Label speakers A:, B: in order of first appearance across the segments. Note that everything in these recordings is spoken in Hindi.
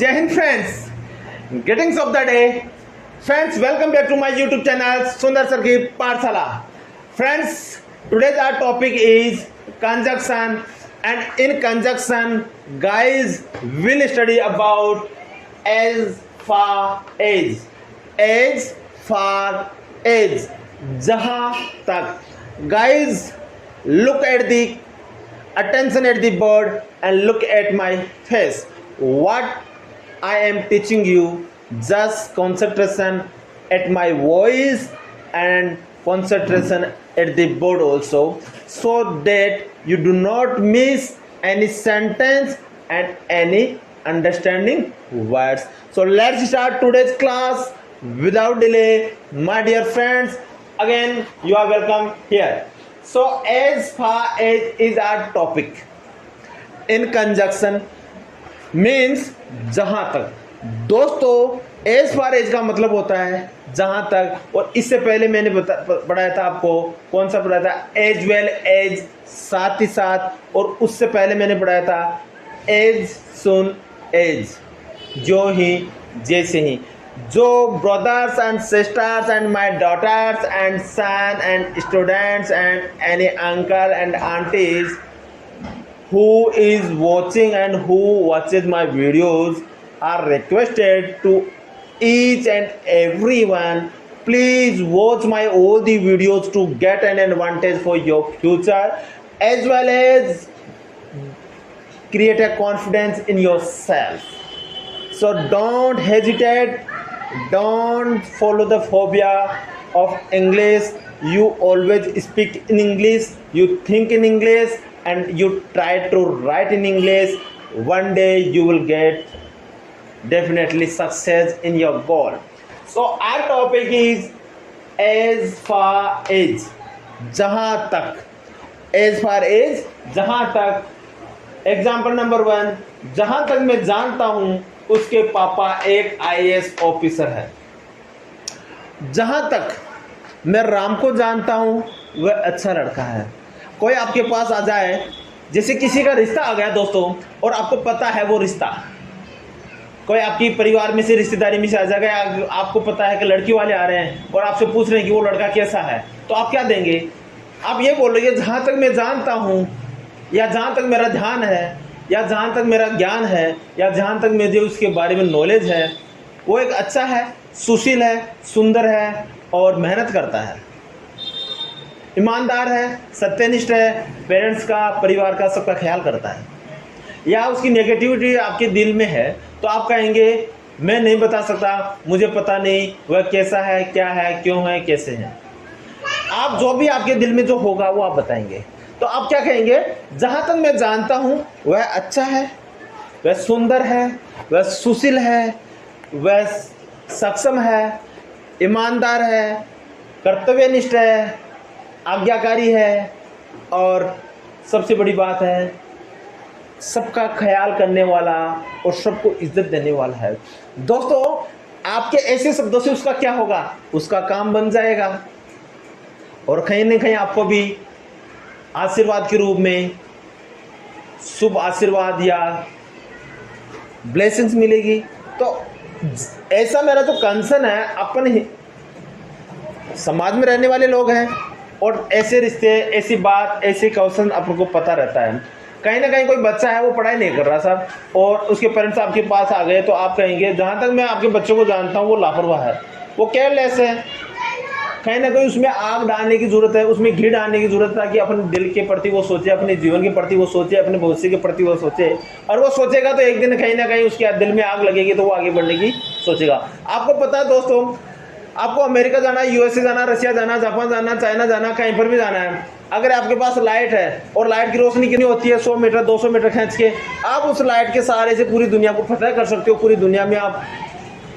A: Jai Hind friends, greetings of the day. Friends, welcome back to my YouTube channel Sundar Sir Ki Pathshala. Friends, today's our topic is conjunction, and in conjunction, guys will study about as far as, as far as, जहाँ तक. Guys, look at the attention at the board and look at my face. What I am teaching you, just concentration at my voice and concentration at the board also, so that you do not miss any sentence and any understanding words. So let's start today's class without delay. My dear friends, again you are welcome here. So as far as is our topic, in conjunction means जहां तक. दोस्तों एज फार एज का मतलब होता है जहां तक, और इससे पहले मैंने पढ़ाया था आपको, कौन सा पढ़ाया था, एज वेल एज, साथ ही साथ, और उससे पहले मैंने पढ़ाया था एज सुन एज, जो ही जैसे ही. जो brothers and sisters and my daughters and son and students and any uncle and aunties who is watching and who watches my videos are requested to each and everyone, please watch my all the videos to get an advantage for your future, as well as create a confidence in yourself. So don't hesitate, don't follow the phobia of English. You always speak in English, you think in English, and you try to write in English. One day you will get definitely success in your goal. So our topic is as far as, जहाँ तक. as far as, जहाँ तक. एग्जाम्पल नंबर 1, जहाँ तक मैं जानता हूँ उसके पापा एक IAS ऑफिसर है. जहाँ तक मैं राम को जानता हूँ वह अच्छा लड़का है. कोई आपके पास आ जाए, जैसे किसी का रिश्ता आ गया दोस्तों, और आपको पता है वो रिश्ता, कोई आपकी परिवार में से रिश्तेदारी में से आ जाएगा, आपको पता है कि लड़की वाले आ रहे हैं और आपसे पूछ रहे हैं कि वो लड़का कैसा है, तो आप क्या देंगे? आप ये बोलोगे जहाँ तक मैं जानता हूँ, या जहाँ तक मेरा ध्यान है, या जहाँ तक मेरा ज्ञान है, या जहाँ तक मुझे उसके बारे में नॉलेज है, वो एक अच्छा है, सुशील है, सुंदर है और मेहनत करता है, ईमानदार है, सत्यनिष्ठ है, पेरेंट्स का, परिवार का, सबका ख्याल करता है. या उसकी नेगेटिविटी आपके दिल में है, तो आप कहेंगे मैं नहीं बता सकता, मुझे पता नहीं वह कैसा है, क्या है, क्यों है, कैसे है. आप जो भी आपके दिल में जो होगा वो आप बताएंगे. तो आप क्या कहेंगे? जहाँ तक मैं जानता हूँ वह अच्छा है, वह सुंदर है, वह सुशील है, वह सक्षम है, ईमानदार है, कर्तव्यनिष्ठ है, आज्ञाकारी है, और सबसे बड़ी बात है सबका ख्याल करने वाला और सबको इज्जत देने वाला है. दोस्तों आपके ऐसे शब्दों से उसका क्या होगा? उसका काम बन जाएगा, और कहीं ना कहीं आपको भी आशीर्वाद के रूप में शुभ आशीर्वाद या ब्लेसिंग्स मिलेगी. तो ऐसा मेरा जो कंसर्न है, अपन समाज में रहने वाले लोग हैं, और ऐसे रिश्ते, ऐसी बात, ऐसे क्वेश्चन आपको पता रहता है. कहीं ना कहीं कोई बच्चा है वो पढ़ाई नहीं कर रहा साहब, और उसके पेरेंट्स आपके पास आ गए, तो आप कहेंगे जहाँ तक मैं आपके बच्चों को जानता हूँ वो लापरवाह है, वो केयरलेस है. कहीं ना कहीं उसमें आग डालने की ज़रूरत है, उसमें घी डालने की ज़रूरत है, कि अपने दिल के प्रति वो सोचे, अपने जीवन के प्रति वो सोचे, अपने भविष्य के प्रति वो सोचे. और वो सोचेगा तो एक दिन कहीं ना कहीं उसके दिल में आग लगेगी, तो वो आगे बढ़ने की सोचेगा. आपको पता है दोस्तों, आपको अमेरिका जाना है, USA जाना, रशिया जाना, जापान जाना, चाइना जाना, कहीं पर भी जाना है, अगर आपके पास लाइट है और लाइट की रोशनी कितनी होती है, 100 मीटर 200 मीटर खींच के आप उस लाइट के सहारे से पूरी दुनिया को फतह कर सकते हो. पूरी दुनिया में आप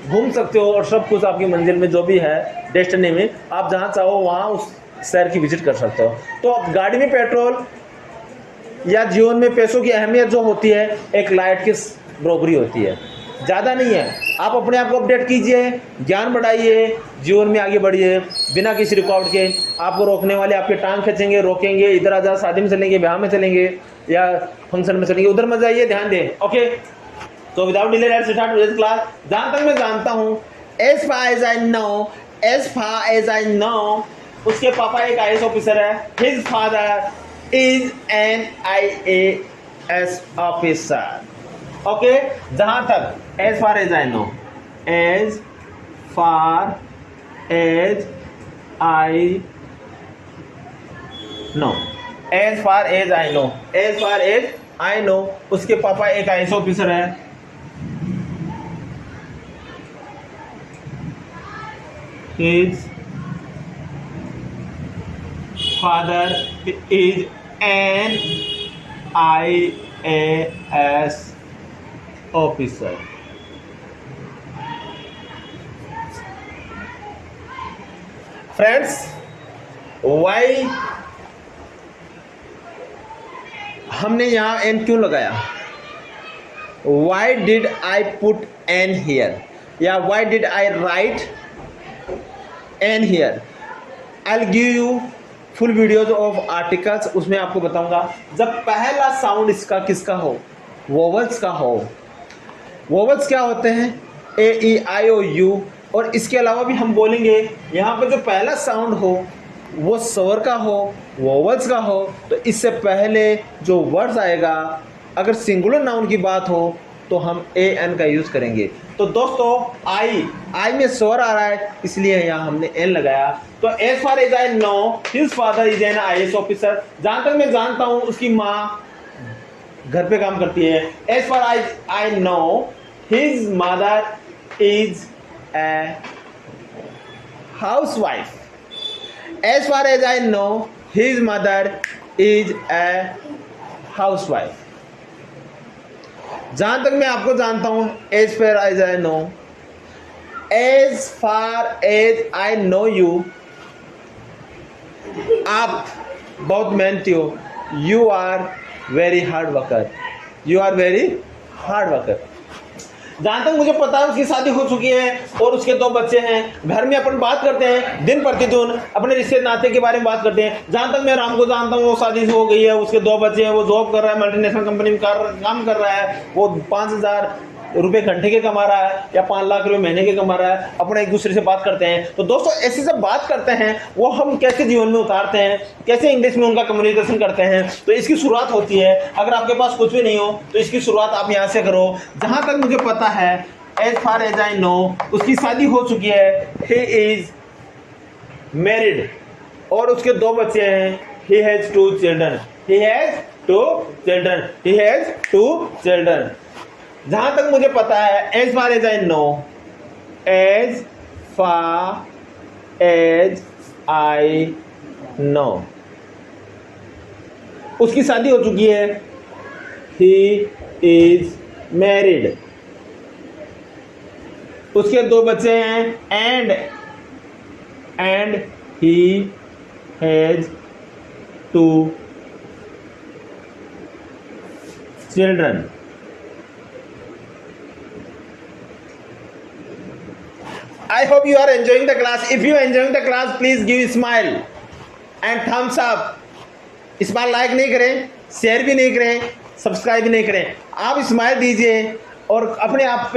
A: घूम सकते हो, और सब कुछ आपकी मंजिल में जो भी है, डेस्टिनी में, आप जहाँ चाहो वहाँ उस शहर की विजिट कर सकते हो. तो गाड़ी में पेट्रोल या जीवन में पैसों की अहमियत जो होती है, एक लाइट की बराबरी होती है, ज़्यादा नहीं है. आप अपने आप को अपडेट कीजिए, ज्ञान बढ़ाइए, जीवन में आगे बढ़िए, बिना किसी रिकॉर्ड के. आपको रोकने वाले आपके टांग खींचेंगे, रोकेंगे, इधर आ जा, शादी में चलेंगे, ब्याह में चलेंगे, या फंक्शन में चलेंगे, उधर मत जाइए, ध्यान दें. Okay, So without delay, let's start today's class. जहाँ तक मैं जानता हूँ, as far as I know, उसके पापा एक IAS ऑफिसर है. His father is an IAS officer. Okay? जहाँ तक as far as I know, as far as I know, as far as I know, उसके पापा एक IAS ऑफिसर है. His father is an IAS officer. Friends, why हमने यहाँ n क्यों लगाया? Why did I put n here? या why did I write n here? I'll give you full videos of articles, उसमें आपको बताऊंगा. जब पहला साउंड इसका किसका हो, वोवल्स का हो. वोवल्स क्या होते हैं? ए ई आई ओ यू. और इसके अलावा भी हम बोलेंगे यहाँ पे जो पहला साउंड हो वो स्वर का हो, वोवल्स का हो, तो इससे पहले जो वर्ड्स आएगा, अगर सिंगुलर नाउन की बात हो तो हम ए एन का यूज़ करेंगे. तो दोस्तों आई में स्वर आ रहा है, इसलिए यहाँ हमने एन लगाया. तो as far as I know, his father is an IAS officer. जहाँ तक मैं जानता हूँ उसकी माँ घर पे काम करती है. As far I know, his mother is a housewife. As far as I know, his mother is a housewife. जहां तक मैं आपको जानता हूं, as far as I know, as far as I know you, आप बहुत मेहनती हो. You are very hard worker. जहाँ तक मुझे पता है उसकी शादी हो चुकी है और उसके 2 बच्चे हैं. घर में अपन बात करते हैं दिन प्रतिदिन, अपने रिश्ते नाते के बारे में बात करते हैं. जहाँ तक मैं राम को जानता हूँ वो शादी हो गई है, उसके 2 बच्चे हैं, वो जॉब कर रहा है, मल्टीनेशनल कंपनी में काम कर रहा है. वो 5,000 रुपये घंटे के कमा रहा है या 5 लाख रुपये महीने के कमा रहा है. अपने एक दूसरे से बात करते हैं. तो दोस्तों ऐसे जब बात करते हैं वो हम कैसे जीवन में उतारते हैं, कैसे इंग्लिश में उनका कम्युनिकेशन करते हैं. तो इसकी शुरुआत होती है, अगर आपके पास कुछ भी नहीं हो तो इसकी शुरुआत आप यहाँ से करो. जहाँ तक मुझे पता है, as far as I know, उसकी शादी हो चुकी है. ही इज मैरिड और उसके 2 बच्चे हैं. He has 2 children. जहां तक मुझे पता है, as far as I know, उसकी शादी हो चुकी है. He is married. उसके 2 बच्चे हैं. And he has 2 children. I hope you are enjoying the class. If you are enjoying the class, please give smile and thumbs up. Smile like नहीं करें, शेयर भी नहीं करें, सब्सक्राइब भी नहीं करें. आप स्माइल दीजिए और अपने आप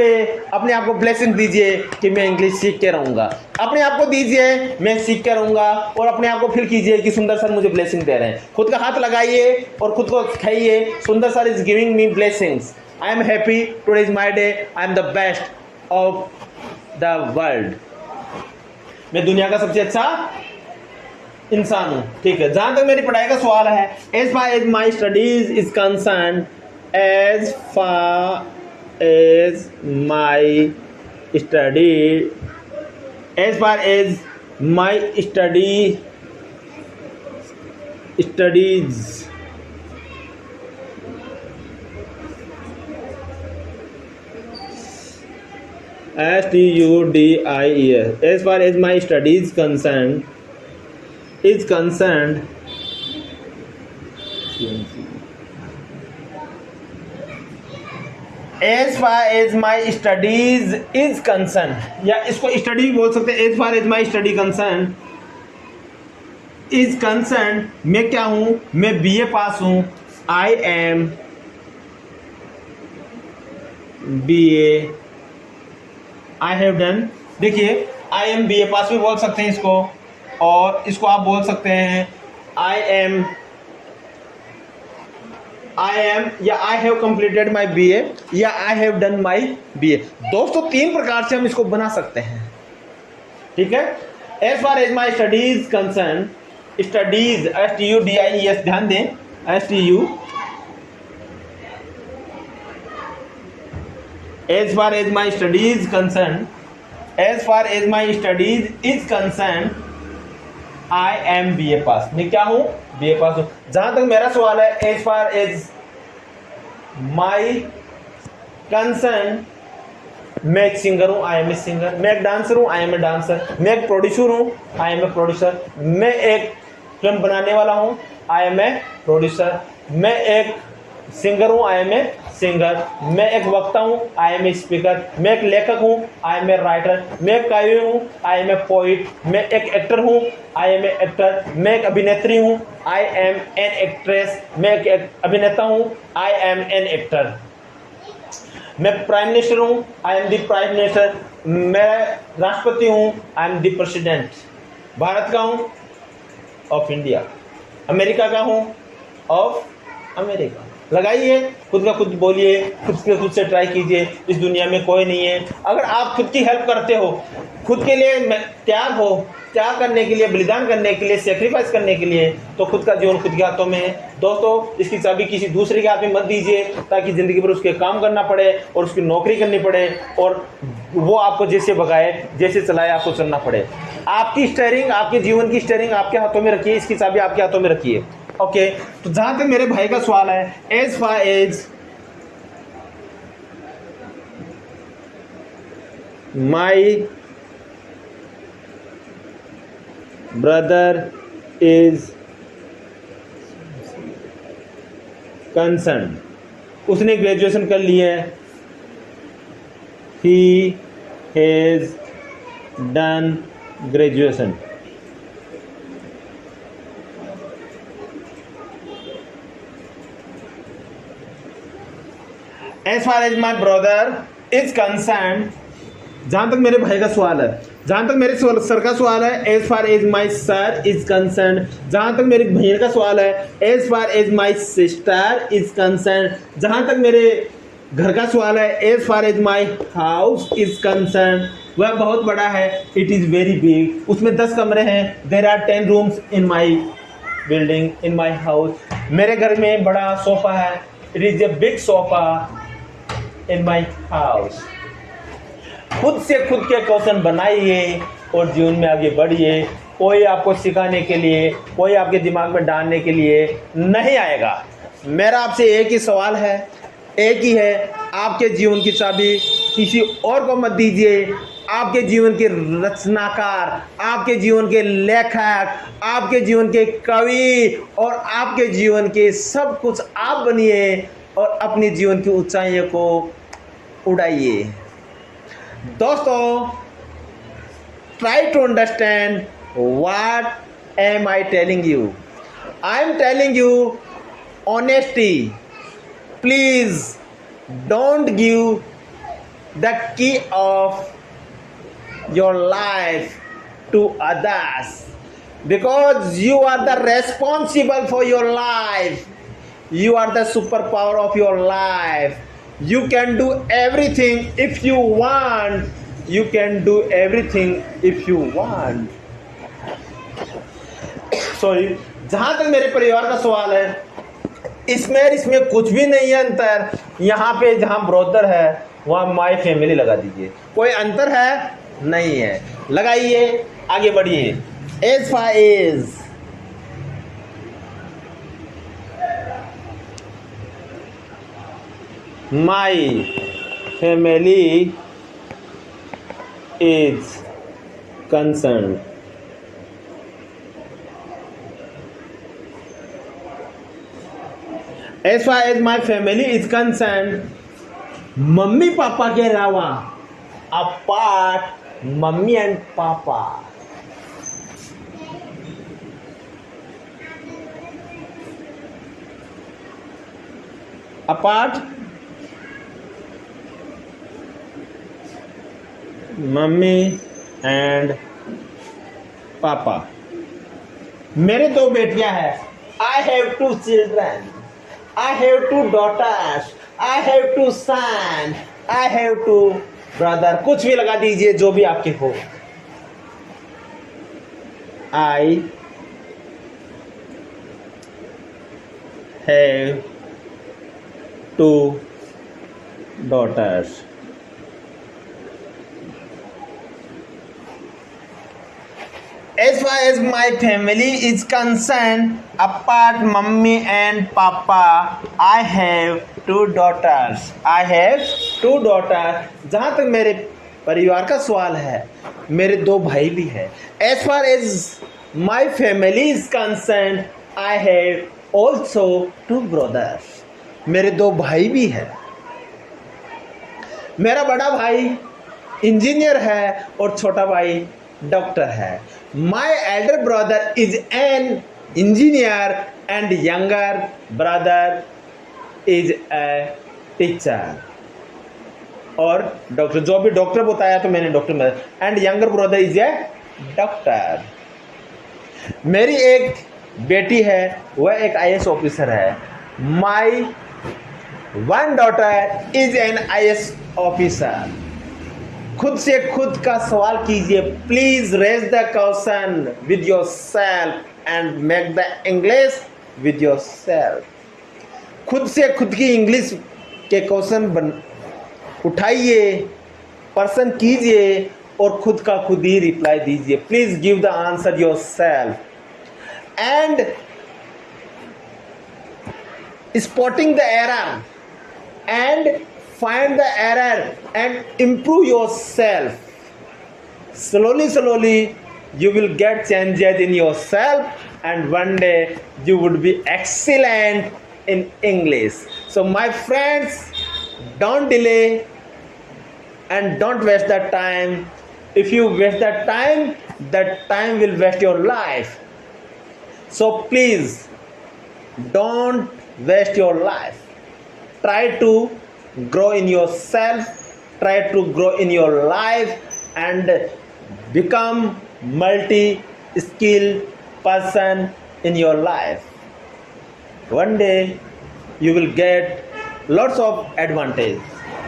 A: को ब्लेसिंग दीजिए कि मैं इंग्लिश सीख के रहूँगा. अपने आप को दीजिए मैं सीख के रहूँगा, और अपने आप को फील कीजिए कि सुंदर सर मुझे ब्लेसिंग दे रहे हैं. खुद का हाथ लगाइए और खुद को खाइए. सुंदर sir is giving me blessings. I am happy. Today is my day. I am the best of the world. मैं दुनिया का सबसे अच्छा इंसान हूँ. ठीक है, जहां तक मेरी पढ़ाई का सवाल है, as far as my studies is concern, as far as my studies STUDIES, as far as my studies is concerned, as far as my studies is concerned, या इसको स्टडी भी बोल सकते हैं. as far as my study is concerned, मैं क्या हूँ? मैं BA पास हूँ. I am BA I have done. देखिए आई एम BA पास भी बोल सकते हैं इसको, और इसको आप बोल सकते हैं आई एम या I have completed my BA या I have done my BA। दोस्तों तीन प्रकार से हम इसको बना सकते हैं, ठीक है। As far as my studies concern, studies STUDIES, ध्यान दें STU, as far as my studies concerned, as far as my studies is concerned, I am BA पास। मैं क्या हूँ? BA पास हूँ। जहां तक मेरा सवाल है, as far as my concern, मैं एक सिंगर हूँ, आई एम ए सिंगर। मैं एक डांसर हूँ, आई एम ए डांसर। मैं एक प्रोड्यूसर हूँ, आई एम ए प्रोड्यूसर। मैं एक फिल्म बनाने वाला हूँ, आई एम ए प्रोड्यूसर। मैं एक सिंगर हूँ, आई एम ए सिंगर। मैं एक वक्ता हूँ, आई एम ए स्पीकर। मैं एक लेखक हूँ, आई एम ए राइटर। मैं एक कवि हूँ, आई एम ए पोइट। मैं एक एक्टर हूँ, आई एम ए एक्टर। मैं एक अभिनेत्री हूँ, आई एम एन एक्ट्रेस। मैं एक अभिनेता हूँ, आई एम एन एक्टर। मैं प्राइम मिनिस्टर हूँ, I am the prime minister. मैं राष्ट्रपति हूँ, I am the president. Bharat का हूँ, ऑफ इंडिया। अमेरिका का हूँ, ऑफ अमेरिका। लगाइए, खुद का खुद बोलिए, खुद से ट्राई कीजिए। इस दुनिया में कोई नहीं है। अगर आप खुद की हेल्प करते हो, खुद के लिए त्याग करने के लिए, बलिदान करने के लिए, सेक्रीफाइस करने के लिए, तो खुद का जीवन खुद के हाथों में है। दोस्तों इसकी चाबी किसी दूसरे के हाथ में मत दीजिए, ताकि ज़िंदगी भर उसके काम करना पड़े और उसकी नौकरी करनी पड़े और वो आपको जैसे भगाए, जैसे चलाए, आपको चलना पड़े। आपकी स्टीयरिंग, आपके जीवन की स्टीयरिंग आपके हाथों में रखिए, इसकी चाबी आपके हाथों में रखिए। ओके, तो जहां तक मेरे भाई का सवाल है, as far as my brother is concern, उसने ग्रेजुएशन कर ली है। He has done graduation. As far as my brother is concern, जहां तक मेरे भाई का सवाल है, जहां तक मेरे सर का सवाल है, as far as my sir is concern. जहां तक मेरी बहन का सवाल है, as far as my sister is concern. जहां तक मेरे घर का सवाल है, as far as my house is concern, वह बहुत बड़ा है। इट इज़ वेरी बिग, उसमें 10 कमरे हैं। There are 10 rooms in my building, in my house. मेरे घर में बड़ा सोफा है। It is a big sofa in my house. खुद से खुद के क्वेश्चन बनाइए और जीवन में आगे बढ़िए। कोई आपको सिखाने के लिए, कोई आपके दिमाग में डालने के लिए नहीं आएगा। मेरा आपसे एक ही सवाल है, एक ही है, आपके जीवन की चाबी किसी और को मत दीजिए। आपके जीवन के रचनाकार, आपके जीवन के लेखक, आपके जीवन के कवि और आपके जीवन के सब कुछ आप बनिए और अपनी जीवन की ऊंचाइयों को उड़ाइए। दोस्तों, try to understand what am I telling you. I am telling you honesty. Please don't give the key of your life to others, because you are the responsible for your life. You are the superpower of your life. You can do everything if you want. You can do everything if you want. Sorry, जहां तक मेरे परिवार का सवाल है, इसमें कुछ भी नहीं है अंतर। यहाँ पे जहाँ ब्रोदर है वहाँ माई फैमिली लगा दीजिए। कोई अंतर है नहीं है। लगाइए, आगे बढ़िए। As far as my family is concern, as far as my family is concern, mummy papa के अलावा, apart mummy and papa, apart mummy and papa. मेरे दो बेटियां हैं। I have two children, I have two daughters, I have two son, I have two brother. कुछ भी लगा दीजिए जो भी आपके हो। I have two daughters. As far as my family is concerned, apart mummy and papa, I have two daughters. I have two daughters. जहाँ तक मेरे परिवार का सवाल है, मेरे दो भाई भी हैं। As far as my family is concerned, I have also two brothers. मेरे दो भाई भी हैं। मेरा बड़ा भाई इंजीनियर है और छोटा भाई डॉक्टर है। My elder brother is an engineer and younger brother is a teacher. और डॉक्टर, जो भी डॉक्टर बताया तो मैंने डॉक्टर में, and younger brother is a doctor. मेरी एक बेटी है, वह एक IAS ऑफिसर है। My one daughter is an IAS officer. खुद से खुद का सवाल कीजिए। Please raise the question with yourself and make the English with yourself. खुद से खुद की इंग्लिश के क्वेश्चन उठाइए, पर्सन कीजिए और खुद का खुद ही रिप्लाई दीजिए। Please give the answer your self and spotting the error and find the error and improve yourself. Slowly you will get changes in yourself and one day you would be excellent in English. So my friends, don't delay and don't waste that time. If you waste that time will waste your life. So please don't waste your life. Try to grow in yourself, try to grow in your life and become multi-skilled person in your life. One day you will get lots of advantage.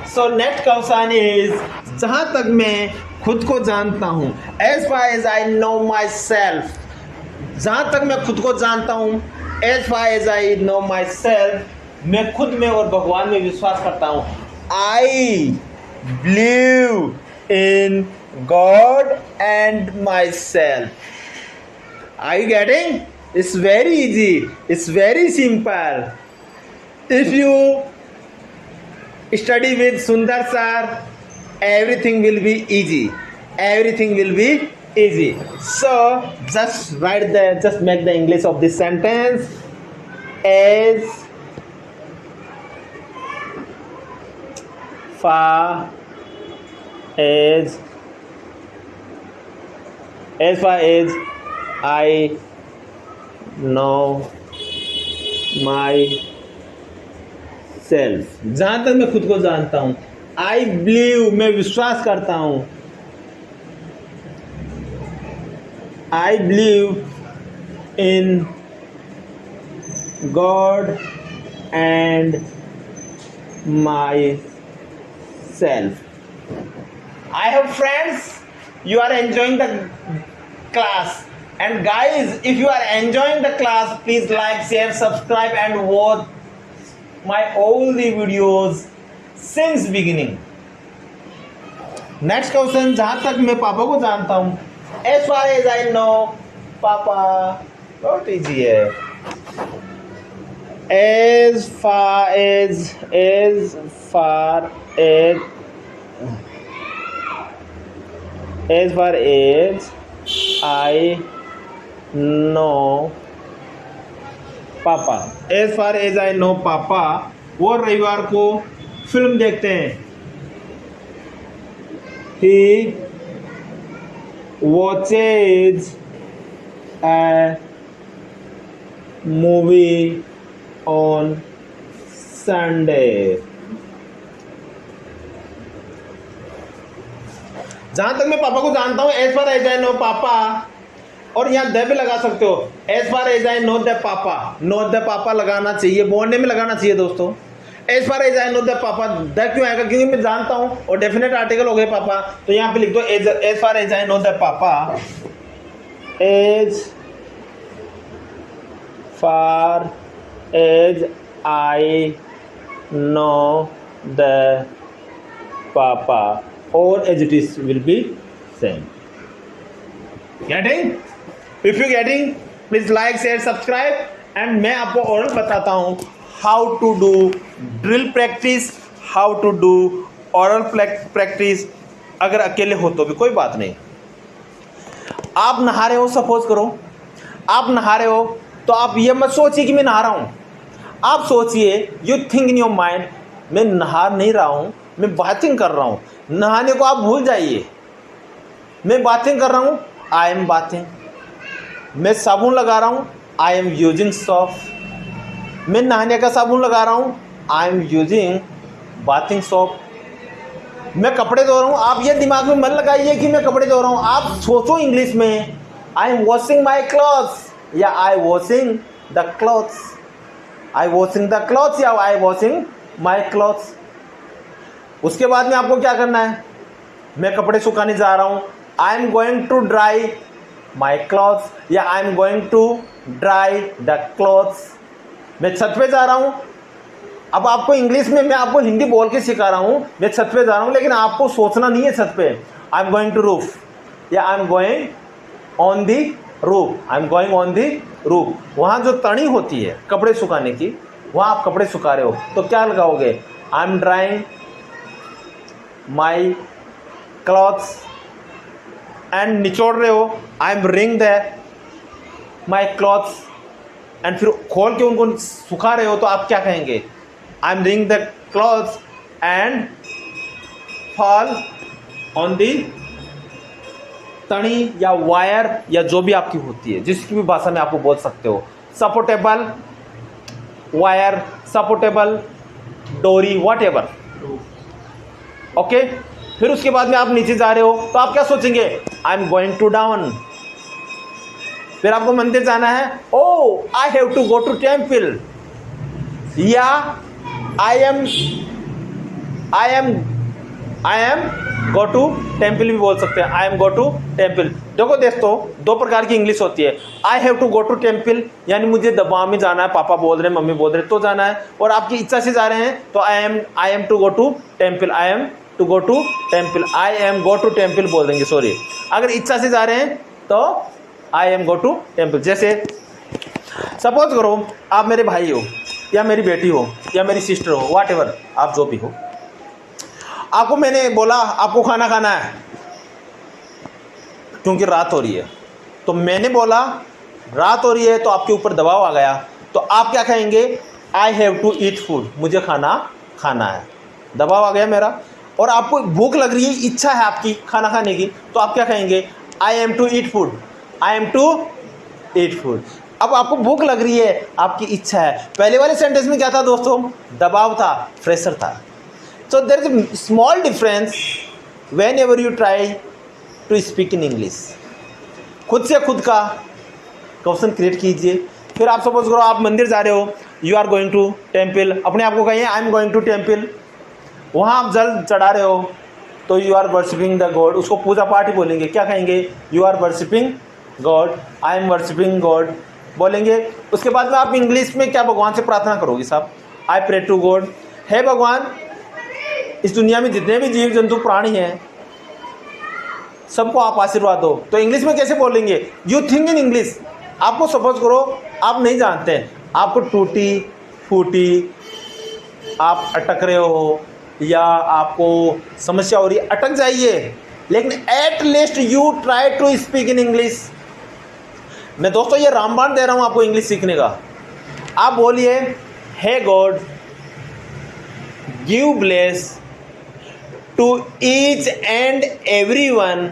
A: So next question is, जहाँ तक मैं खुद को जानता हूँ, as far as I know myself, जहाँ तक मैं खुद को जानता हूँ, as far as I know myself, मैं खुद में और भगवान में विश्वास करता हूँ। I believe in God and myself. Are you getting? It's very easy. It's very simple. If you study with Sundar sir, everything will be easy. Everything will be easy. So just write the, just make the English of this sentence as far as I know myself, जहाँ तक मैं खुद को जानता हूँ। I believe, मैं विश्वास करता हूँ। I believe in God and myself. I have friends, you are enjoying the class, and guys, if you are enjoying the class, please like, share, subscribe and watch my all the videos since beginning. Next question, जहाँ तक मैं पापा को जानता हूँ, as far as I know, पापा बहुत easy है। As far as I know पापा, as far as I know पापा, वो रविवार को फिल्म देखते हैं। He watches a movie on Sunday. जहां तक मैं पापा को जानता हूं, as far as I know papa, और यहाँ द भी लगा सकते हो, as far as I know the papa. Know the papa लगाना चाहिए, बोलने में लगाना चाहिए दोस्तों। As far as I know the papa, the क्यों आएगा, क्योंकि मैं जानता हूं, और डेफिनेट आर्टिकल हो गए पापा, तो यहाँ पे लिख दो as far as I know the papa, as far as I know the papa, or as it is will be same. Getting? If you getting, please like, share, subscribe, and मैं आपको और बताता हूँ how to do drill practice, how to do oral practice। अगर अकेले हो तो भी कोई बात नहीं। आप नहा रहे हो, सपोज करो आप नहा रहे हो, तो आप ये मत सोचिए कि मैं नहा रहा हूँ। आप सोचिए, you think in your mind, मैं नहा नहीं रहा हूँ, मैं बाथिंग कर रहा हूँ। नहाने को आप भूल जाइए, मैं बाथिंग कर रहा हूँ, आई एम बाथिंग। मैं साबुन लगा रहा हूँ, आई एम यूजिंग सॉप। मैं नहाने का साबुन लगा रहा हूँ, I am using bathing shop. मैं कपड़े धो रहा हूँ, आप ये दिमाग में मत लगाइए कि मैं कपड़े धो रहा हूँ। आप सोचो इंग्लिश में, I am washing my clothes, या I washing the clothes. I washing the clothes या आई वॉशिंग माई क्लॉथ्स। उसके बाद में आपको क्या करना है, मैं कपड़े सुखाने जा रहा हूँ, I am going to dry my clothes, या I am going to dry the clothes. मैं छत पे जा रहा हूँ। अब आपको इंग्लिश में, मैं आपको हिंदी बोल के सिखा रहा हूँ, मैं छत पे जा रहा हूँ, लेकिन आपको सोचना नहीं है छत पे। I am going to roof, या I am going on the roof, I am going on the roof. वहाँ जो तणी होती है कपड़े सुखाने की, वहाँ आप कपड़े सुखा रहे हो, तो क्या लगाओगे, I am drawing my clothes, and निचोड़ रहे हो, आई am ring the my clothes, and फिर खोल के उनको सुखा रहे हो, तो आप क्या कहेंगे, I am ring the clothes and fall on the तणी या वायर, या जो भी आपकी होती है, जिसकी भी भाषा में आपको बोल सकते हो, सपोर्टेबल वायर, सपोर्टेबल डोरी, वॉट एवर। ओके, फिर उसके बाद में आप नीचे जा रहे हो, तो आप क्या सोचेंगे, I am going to down. फिर आपको मंदिर जाना है, oh I have to go to temple, या I am go to temple भी बोल सकते हैं, I am go to temple. देखो दोस्तों, दो प्रकार की इंग्लिश होती है। I have to go to temple, यानी मुझे दबाव में जाना है, पापा बोल रहे हैं, मम्मी बोल रहे हैं, तो जाना है, और आपकी इच्छा से जा रहे हैं, तो I am to go to temple, I am to go to temple, I am go to temple बोल देंगे, सॉरी। अगर इच्छा से जा रहे हैं तो I am go to temple. जैसे सपोज करो आप मेरे भाई हो, या मेरी बेटी हो, या मेरी सिस्टर हो, व्हाट एवर, आप जो भी हो, आपको मैंने बोला आपको खाना खाना है क्योंकि रात हो रही है, तो मैंने बोला रात हो रही है, तो आपके ऊपर दबाव आ गया, तो आप क्या कहेंगे, I have to eat food, मुझे खाना खाना है, दबाव आ गया मेरा, और आपको भूख लग रही है, इच्छा है आपकी खाना खाने की, तो आप क्या कहेंगे, I am to eat food, I am to eat food. अब आपको भूख लग रही है, आपकी इच्छा है। पहले वाले सेंटेंस में क्या था दोस्तों, दबाव था, प्रेशर था। So there is a small difference whenever you try to speak in English. खुद से खुद का क्वेश्चन क्रिएट कीजिए। फिर आप सपोज करो आप मंदिर जा रहे हो, you are going to temple, अपने आप को कहिए I am going to temple. वहाँ आप जल चढ़ा रहे हो, तो you are worshipping the God, उसको पूजा पाठ ही बोलेंगे, क्या कहेंगे, you are worshipping God, I am worshipping God बोलेंगे। उसके बाद में आप इंग्लिश में क्या भगवान से प्रार्थना करोगे साहब, आई प्रे टू गॉड, हे भगवान इस दुनिया में जितने भी जीव जंतु प्राणी हैं सबको आप आशीर्वाद दो। तो इंग्लिश में कैसे बोलेंगे, यू थिंक इन इंग्लिश। आपको सपोज करो आप नहीं जानते हैं, आपको टूटी फूटी, आप अटक रहे हो, या आपको समस्या हो रही है, अटक जाइए, लेकिन at least you try to speak in English. मैं दोस्तों ये रामबाण दे रहा हूँ आपको इंग्लिश सीखने का। आप बोलिए, hey God give bless to each and every one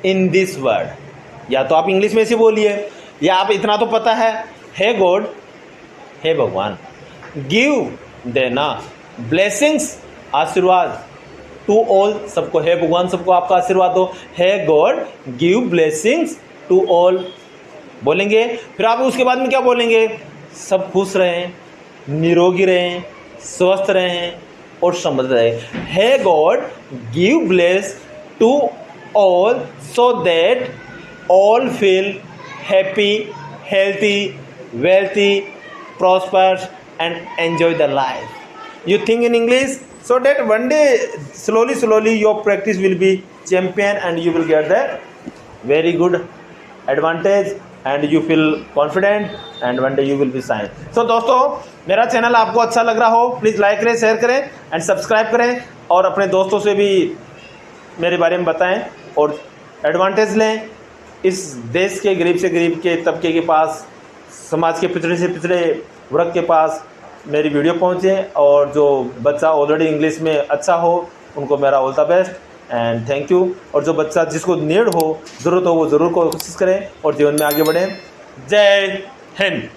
A: in this world. या तो आप इंग्लिश में से बोलिए, या आप इतना तो पता है, हे गॉड, हे भगवान, गिव देना, ब्लेसिंग्स आशीर्वाद, टू ऑल, सबको हे भगवान सबको आपका आशीर्वाद दो, hey God give blessings to all बोलेंगे। फिर आप उसके बाद में क्या बोलेंगे, सब खुश रहें, निरोगी रहें, स्वस्थ रहें और समृद्ध रहें। Hey God give bless to all so that all feel happy, healthy, wealthy, prosperous and enjoy the life. You think in English so that one day slowly your practice will be champion and you will get the very good advantage and you feel confident and one day you will be shine. So दोस्तों मेरा चैनल आपको अच्छा लग रहा हो प्लीज़ लाइक करें, शेयर करें एंड सब्सक्राइब करें और अपने दोस्तों से भी मेरे बारे में बताएं और एडवांटेज लें। इस देश के गरीब से गरीब के तबके के पास, समाज के पिछड़े से पिछड़े वर्ग के पास मेरी वीडियो पहुंचे और जो बच्चा ऑलरेडी इंग्लिश में अच्छा हो उनको मेरा all the best and thank you. और जो बच्चा जिसको नीड हो, ज़रूरत हो, वो ज़रूर कोशिश करें और जीवन में आगे बढ़ें। जय हिंद।